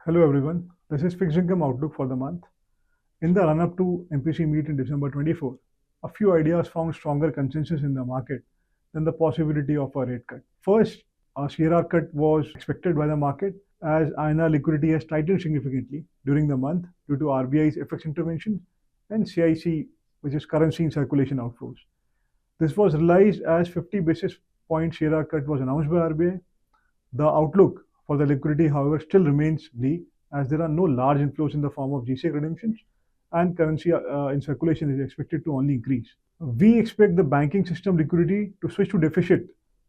Hello everyone, this is Fixed Income Outlook for the month. In the run-up to MPC meet in December 24, a few ideas found stronger consensus in the market than the possibility of a rate cut. First, a CRR cut was expected by the market as INR liquidity has tightened significantly during the month due to RBI's FX intervention and CIC, which is currency in circulation outflows. This was realized as 50 basis point CRR cut was announced by RBI. The outlook for the liquidity, however, still remains bleak as there are no large inflows in the form of GSEC redemptions and currency in circulation is expected to only increase. We expect the banking system liquidity to switch to deficit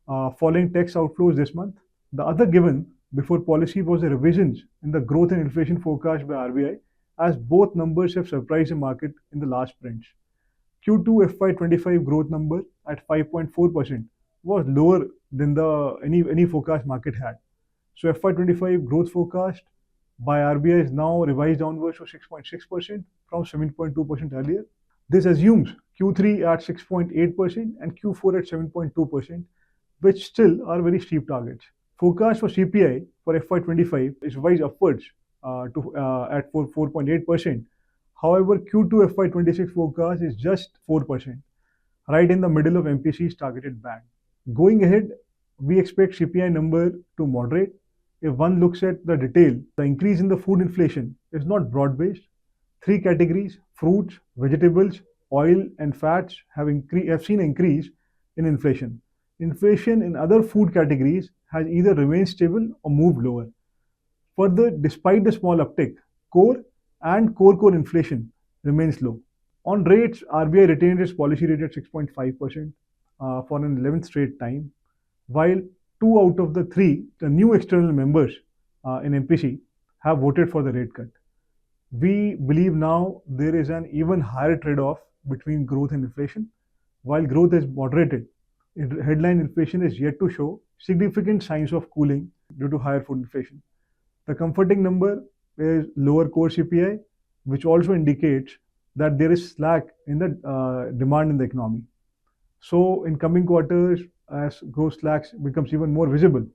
following tax outflows this month. The other given before policy was the revisions in the growth and inflation forecast by RBI, as both numbers have surprised the market in the last prints. Q2 FY25 growth number at 5.4% was lower than the any forecast market had. So FY25 growth forecast by RBI is now revised downwards to 6.6% from 7.2% earlier. This assumes Q3 at 6.8% and Q4 at 7.2%, which still are very steep targets. Forecast for CPI for FY25 is revised upwards at 4.8%. However, Q2 FY26 forecast is just 4%, right in the middle of MPC's targeted band. Going ahead, we expect CPI number to moderate. If one looks at the detail, the increase in the food inflation is not broad-based. Three categories: fruits, vegetables, oil, and fats have seen an increase in inflation. Inflation in other food categories has either remained stable or moved lower. Further, despite the small uptick, core and core inflation remains low. On rates, RBI retained its policy rate at 6.5% for an 11th straight time, while two out of the three, the new external members in MPC, have voted for the rate cut. We believe now there is an even higher trade-off between growth and inflation. While growth is moderated, headline inflation is yet to show significant signs of cooling due to higher food inflation. The comforting number is lower core CPI, which also indicates that there is slack in the demand in the economy. So, in coming quarters, as growth slacks becomes even more visible,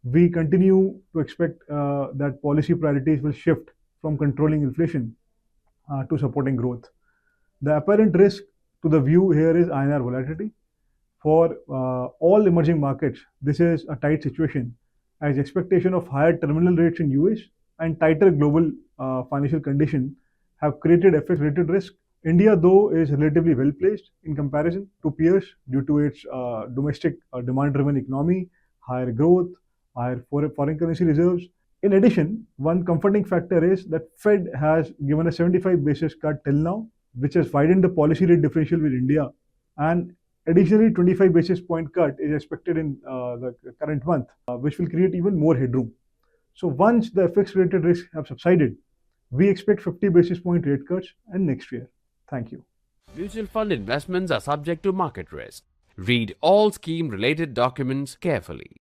we continue to expect that policy priorities will shift from controlling inflation to supporting growth. The apparent risk to the view here is INR volatility. For all emerging markets, this is a tight situation as expectation of higher terminal rates in US and tighter global financial conditions have created FX-related risk. India, though, is relatively well placed in comparison to peers due to its domestic demand-driven economy, higher growth, higher foreign currency reserves. In addition, one comforting factor is that Fed has given a 75 basis cut till now, which has widened the policy rate differential with India, and additionally, 25 basis point cut is expected in the current month, which will create even more headroom. So once the FX-related risks have subsided, we expect 50 basis point rate cuts and next year. Thank you. Mutual fund investments are subject to market risk. Read all scheme related documents carefully.